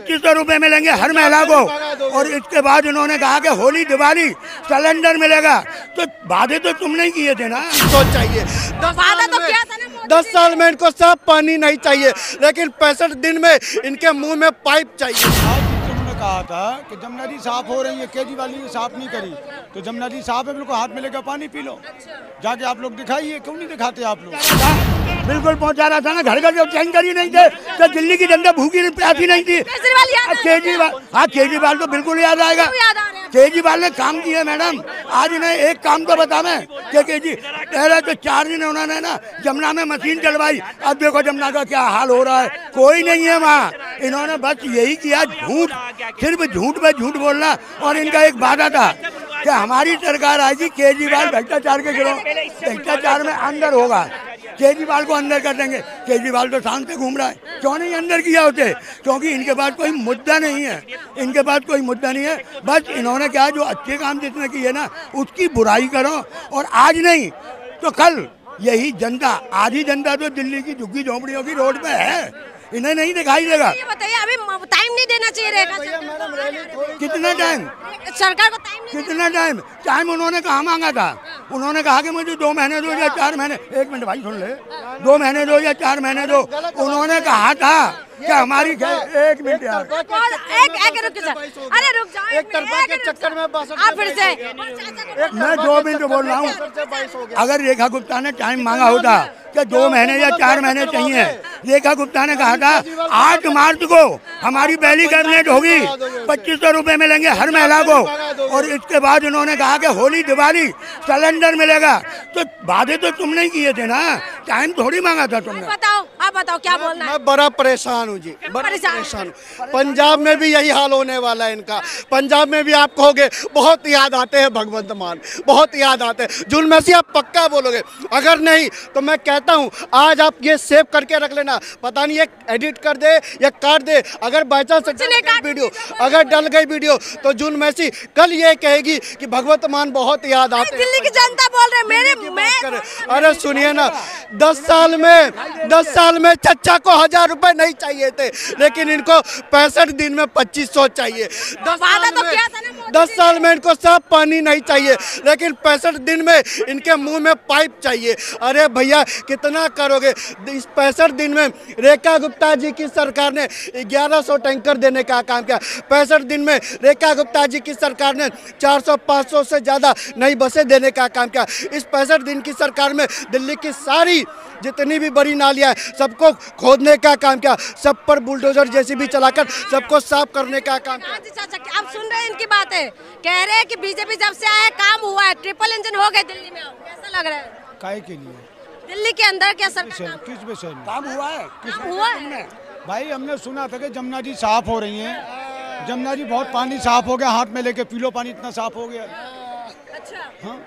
2500 रुपए मिलेंगे हर महिला को। और इसके बाद इन्होंने कहा कि होली दिवाली सिलेंडर मिलेगा, तो वादे तो तुमने ही किए थे ना। सोच चाहिए 10 साल में इनको साफ पानी नहीं चाहिए, लेकिन 65 दिन में इनके मुंह में पाइप चाहिए। कहा था कि जमुना जी साफ हो रही है, केजरीवाल ने साफ नहीं करी, तो जमुना जी साफ है, बिल्कुल हाथ में लेकर पानी पी लो। जाके आप लोग दिखाइए, क्यों नहीं दिखाते आप लोग? बिल्कुल पहुंचा रहा था ना, घर घर जब टैंकर ही नहीं थे तो दिल्ली की जनता भूखी प्यासी नहीं थी। केजरीवाल, हाँ केजरीवाल तो बिल्कुल याद आएगा। केजरीवाल ने काम किया मैडम, आज इन्हें एक काम तो बता मैं कि पहले तो 4 दिन उन्होंने ना जमुना में मशीन चलवाई, अब देखो जमुना का क्या हाल हो रहा है, कोई नहीं है वहाँ। इन्होंने बस यही किया, झूठ, सिर्फ झूठ पे झूठ बोलना। और इनका एक वादा था कि हमारी सरकार आएगी, केजरीवाल भ्रष्टाचार के गिरोह, भ्रष्टाचार में अंदर होगा, केजरीवाल को अंदर कर देंगे। केजरीवाल तो शांत से घूम रहा है, क्यों नहीं अंदर किया होते? क्योंकि इनके पास कोई मुद्दा नहीं है, इनके पास कोई मुद्दा नहीं है। बस इन्होंने क्या, जो अच्छे काम जिसने किए ना उसकी बुराई करो, और आज नहीं तो कल यही जनता, आधी जनता तो दिल्ली की झुग्गी झोंपड़ियों की रोड पे है, इन्हें नहीं दिखाई देगा। ये बताइए, अभी टाइम नहीं देना चाहिए रहेगा? कितना टाइम सरकार को टाइम नहीं, कितना टाइम उन्होंने कहाँ मांगा था? उन्होंने कहा कि मुझे 2 महीने दो या 4 महीने, 1 मिनट भाई सुन ले, 2 महीने दो या 4 महीने दो। उन्होंने कहा था कि हमारी 1 मिनट यार, रुक जाओ, अरे रुक जाओ, एक तरफा के चक्कर में आप फिर से मैं 2 मिनट बोल रहा हूँ। अगर रेखा गुप्ता ने टाइम मांगा होता कि 2 महीने या 4 महीने चाहिए, रेखा गुप्ता ने कहा था 8 मार्च को हमारी पहली कैबिनेट होगी, 2500 रुपए मिलेंगे हर महिला को। और इसके बाद इन्होंने कहा कि होली दिवाली सिलेंडर मिलेगा, तो वादे तो तुमने ही किए थे ना, टाइम थोड़ी मांगा था तुमने। आप बताओ क्या बोलना है? मैं बड़ा परेशान हूँ जी, बड़ा परेशान हूँ। पंजाब में भी यही हाल होने वाला है इनका। पंजाब में भी आप कहोगे बहुत याद आते हैं भगवंत मान, बहुत याद आते हैं। जून में से आप पक्का बोलोगे, अगर नहीं तो मैं कहता हूँ आज आप ये सेव करके रख लेना, पता नहीं ये एडिट कर दे या काट दे। अगर बाई चांस वीडियो अगर डल गई वीडियो, तो जून में से कल ये कहेगी कि भगवंत मान बहुत याद आते हैं। दिल्ली की जनता बोल रहे मेरे, अरे सुनिए ना, 10 साल में चच्चा को 1000 रुपए नहीं चाहिए थे, लेकिन इनको 65 दिन में 2500 चाहिए। 10 साल में इनको साफ पानी नहीं चाहिए, लेकिन 65 दिन में इनके मुंह में पाइप चाहिए। अरे भैया कितना करोगे? इस 65 दिन में रेखा गुप्ता जी की सरकार ने 1100 टैंकर देने का काम किया। 65 दिन में रेखा गुप्ता जी की सरकार ने 400-500 से ज़्यादा नई बसें देने का काम किया। इस 65 दिन की सरकार में दिल्ली की सारी जितनी भी बड़ी नालियाँ हैं सबको खोदने का काम किया, सब पर बुलडोजर जैसी भी चलाकर सबको साफ करने का काम किया। आप सुन रहे हैं इनकी बातें, कह रहे हैं कि बीजेपी जब से आया काम हुआ है, ट्रिपल इंजन हो गए दिल्ली में। कैसा लग रहा है? काहे के लिए? दिल्ली के अंदर क्या सरकार किस विषय में काम हुआ है? काम हुआ है? भाई हमने सुना था कि जमुना जी साफ हो रही हैं, जमुना जी बहुत पानी साफ हो गया, हाथ में लेके पी लो, पानी इतना साफ हो गया। अच्छा, हाँ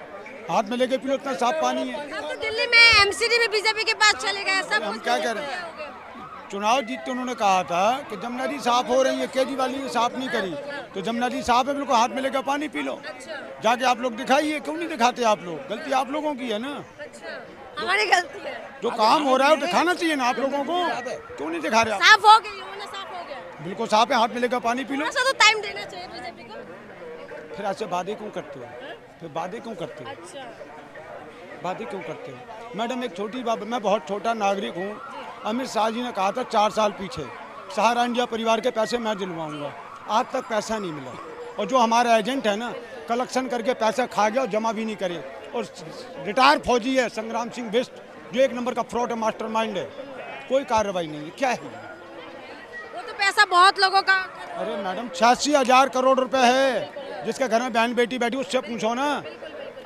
हाथ में लेके पी लो, इतना साफ पानी है। हम तो दिल्ली में एमसीडी में बीजेपी के पास चले गए, सब हम क्या कह रहे हैं? चुनाव जीतते उन्होंने कहा था कि जमुना जी साफ हो रही है, केजरीवाल ने साफ नहीं करी, तो जमुना जी साफ है, बिल्कुल हाथ में लेकर पानी पी लो। जाके आप लोग दिखाइए, क्यों नहीं दिखाते आप लोग? गलती आप लोगों की है ना, हमारी गलती है। जो काम हो रहा है वो दिखाना चाहिए ना आप लोगों को, क्यों नहीं दिखा रहे? साफ हो गई, साफ हो गया, बिल्कुल साफ है, हाथ में लेकर पानी पी लो। ऐसा तो टाइम देना चाहिए बीजेपी को। फिर ऐसे वादे क्यों करते हो? फिर वादे क्यों करते हो? वादे क्यों करते हो? मैडम एक छोटी बात, मैं बहुत छोटा नागरिक हूँ। अमित शाह जी ने कहा था 4 साल पीछे सहारा इंडिया परिवार के पैसे मैं दिलवाऊंगा, आज तक पैसा नहीं मिला। और जो हमारा एजेंट है ना, कलेक्शन करके पैसा खा गया और जमा भी नहीं करे। और रिटायर फौजी है संग्राम सिंह बिष्ट, जो 1 नंबर का फ्रॉड मास्टरमाइंड है, कोई कार्रवाई नहीं है। क्या है वो तो पैसा बहुत लोगों का। अरे मैडम 86,000 करोड़ रुपए है, जिसके घर में बहन बेटी बैठी उससे पूछो ना।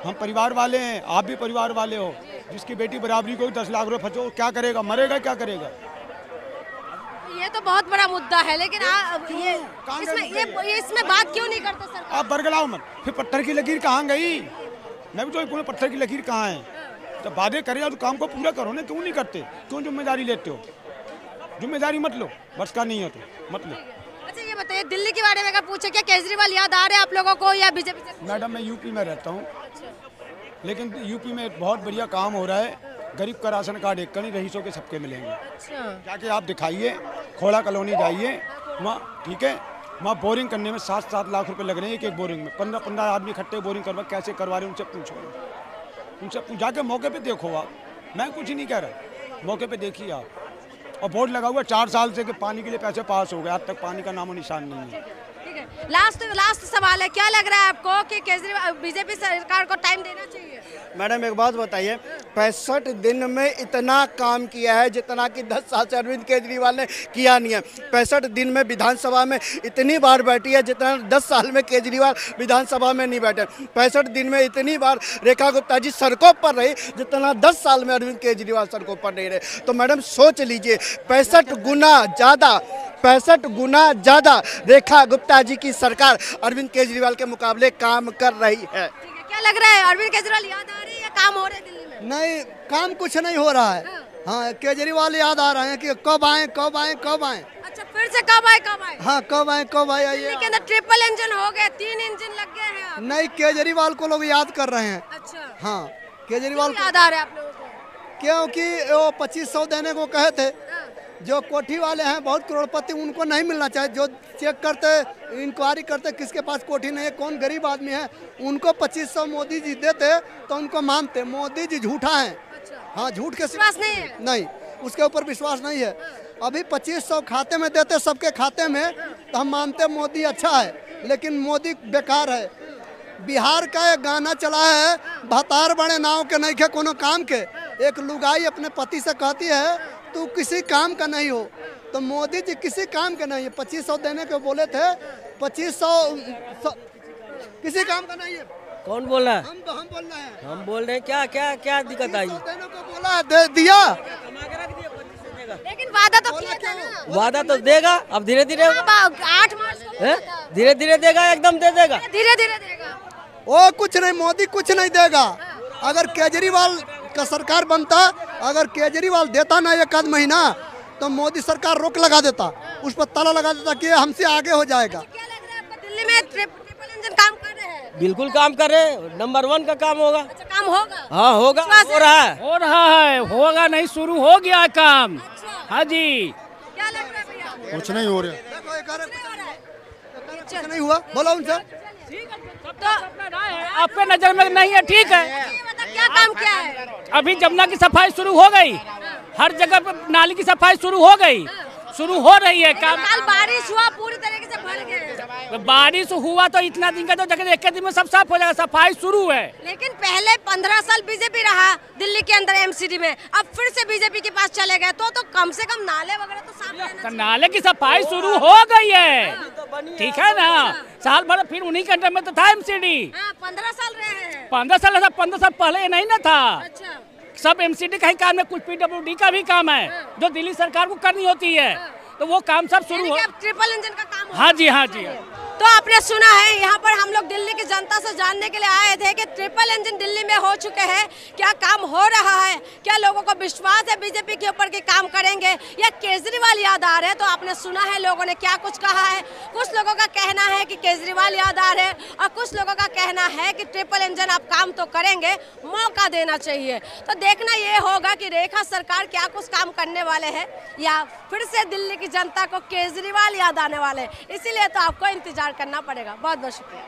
हम परिवार वाले हैं, आप भी परिवार वाले हो। जिसकी बेटी बराबरी को 10 लाख रुपए फंसो, क्या करेगा? मरेगा, क्या करेगा? ये तो बहुत बड़ा मुद्दा है, लेकिन इसमें बात क्यों नहीं करते सर? आप बरगलाओ मत। फिर पत्थर की लकीर कहाँ गई? मैं भी तो पूरे पत्थर की लकीर कहाँ है? जब वादे करेगा तो काम को पूरा करो ना, क्यों नहीं करते? क्यों जिम्मेदारी लेते हो? जिम्मेदारी मत लो, बस का नहीं है तो मत लो। अच्छा ये बताइए, दिल्ली के बारे में अगर पूछे, क्या केजरीवाल याद आ रहे हैं आप लोगों को या बीजेपी से? मैडम मैं यूपी में रहता हूँ, लेकिन यूपी में एक बहुत बढ़िया काम हो रहा है। गरीब का राशन कार्ड एक का नहीं, रईसों के सबके मिलेंगे। अच्छा, जाके आप दिखाइए, खोड़ा कॉलोनी जाइए, वहाँ ठीक है, वहाँ बोरिंग करने में 7-7 लाख रुपए लग रहे हैं एक बोरिंग में। 15-15 आदमी इकट्ठे बोरिंग करवा, कैसे करवा रहे हैं उनसे पूछो, उनसे जाके मौके पे देखो आप। मैं कुछ नहीं कह रहा, मौके पे देखिए आप। और बोर्ड लगा हुआ 4 साल से कि पानी के लिए पैसे पास हो गए, आज तक पानी का नामो निशान नहीं है। लास्ट सवाल है, क्या लग रहा है आपको कि केजरीवाल बीजेपी सरकार को टाइम देना चाहिए? मैडम एक बात बताइए, 65 दिन में इतना काम किया है जितना कि 10 साल से अरविंद केजरीवाल ने किया नहीं है। 65 दिन में विधानसभा में इतनी बार बैठी है जितना 10 साल में केजरीवाल विधानसभा में नहीं बैठे। 65 दिन में इतनी बार रेखा गुप्ता जी सड़कों पर रही जितना 10 साल में अरविंद केजरीवाल सड़कों पर नहीं रहे। तो मैडम सोच लीजिए, 65 गुना ज़्यादा रेखा गुप्ता जी की सरकार अरविंद केजरीवाल के मुकाबले काम कर रही है। क्या लग रहा है, अरविंद केजरीवाल याद आ रही है या काम हो रहे दिल्ली में? नहीं, काम कुछ नहीं हो रहा है। हाँ, केजरीवाल याद आ रहे हैं कि कब आए कब आए कब आए। अच्छा, फिर से कब आए? हाँ, कब आए आइए। दिल्ली के अंदर ट्रिपल इंजन हो गए, 3 इंजन लग गए हैं। नहीं, केजरीवाल को लोग याद कर रहे हैं। अच्छा, हाँ, केजरीवाल याद आ रहे हैं आप लोगों को? क्योंकि वो 2500 देने को कहे थे। जो कोठी वाले हैं बहुत करोड़पति, उनको नहीं मिलना चाहिए। जो चेक करते, इंक्वायरी करते किसके पास कोठी नहीं है, कौन गरीब आदमी है, उनको 2500 मोदी जी देते तो उनको मानते। मोदी जी झूठा है। हाँ, झूठ के विश्वास नहीं है? नहीं, उसके ऊपर विश्वास नहीं है। अभी 2500 खाते में देते सबके खाते में तो हम मानते मोदी अच्छा है, लेकिन मोदी बेकार है। बिहार का एक गाना चला है, भतार बड़े नाव के नहीं खे कोनो काम के। एक लुगाई अपने पति से कहती है तू किसी काम का नहीं हो, तो मोदी जी किसी काम के नहीं है। 2500 देने को बोले थे, 2500 किसी काम का नहीं है। कौन बोल रहा है? हम बोल रहे हैं। हम बोल रहे हैं, क्या क्या क्या दिक्कत आई? देने को बोला, दे दिया। लेकिन वादा तो किया था ना। वादा तो देगा, अब धीरे धीरे 8 मार्च को धीरे धीरे देगा, एकदम दे देगा। धीरे देगा। वो कुछ नहीं, मोदी कुछ नहीं देगा। अगर केजरीवाल का सरकार बनता, अगर केजरीवाल देता ना 1 आध महीना, तो मोदी सरकार रोक लगा देता, उस पर ताला लगा देता कि हमसे आगे हो जाएगा। क्या लग रहा है आपको, दिल्ली में ट्रिपल इंजन काम कर रहे हैं? बिल्कुल काम कर रहे हैं, नंबर 1 का काम होगा। अच्छा, काम होगा? हाँ होगा, होगा नहीं, शुरू हो गया काम। अच्छा। हाँ जी। क्या लग रहा है भैया? कुछ नहीं हो रहा। कुछ नहीं हुआ, बोला उनसे। तो आपके नजर में नहीं है, ठीक है। ये बता, क्या काम किया है? अभी जमुना की सफाई शुरू हो गई, हर जगह पे नाली की सफाई शुरू हो गई, शुरू हो रही है काम। कल बारिश हुआ, पूरी तरीके से भर गए। बारिश हुआ तो इतना दिन का तो जगह 1 दिन में सब साफ हो जाएगा, सफाई शुरू है। लेकिन पहले 15 साल बीजेपी रहा दिल्ली के अंदर एमसीडी में, अब फिर से बीजेपी के पास चले गए, तो कम से कम नाले वगैरह तो साफ रहना चाहिए। नाले की सफाई शुरू हो गई है, ठीक है ना। साल भर फिर उन्हीं के अंडर में तो था एमसीडी। 15 साल रहे हैं। 15 साल पहले ये नहीं ना था। अच्छा, सब एमसीडी का ही काम है, कुछ पीडब्ल्यूडी का भी काम है जो दिल्ली सरकार को करनी होती है, तो वो काम सब शुरू हो। ट्रिपल इंजन का काम हाँ जी, हाँ जी। तो आपने सुना है, यहाँ पर हम लोग दिल्ली की जनता से जानने के लिए आए थे कि ट्रिपल इंजन दिल्ली में हो चुके हैं, क्या काम हो रहा है, क्या लोगों को विश्वास है बीजेपी के ऊपर कि काम करेंगे, या केजरीवाल याद आ रहे हैं। तो आपने सुना है लोगों ने क्या कुछ कहा है। कुछ लोगों का कहना है कि केजरीवाल याद आ रहे हैं, और कुछ लोगों का कहना है कि ट्रिपल इंजन आप काम तो करेंगे, मौका देना चाहिए। तो देखना ये होगा कि रेखा सरकार क्या कुछ काम करने वाले हैं, या फिर से दिल्ली की जनता को केजरीवाल याद आने वाले हैं। इसीलिए तो आपको इंतजार करना पड़ेगा। बहुत बहुत शुक्रिया।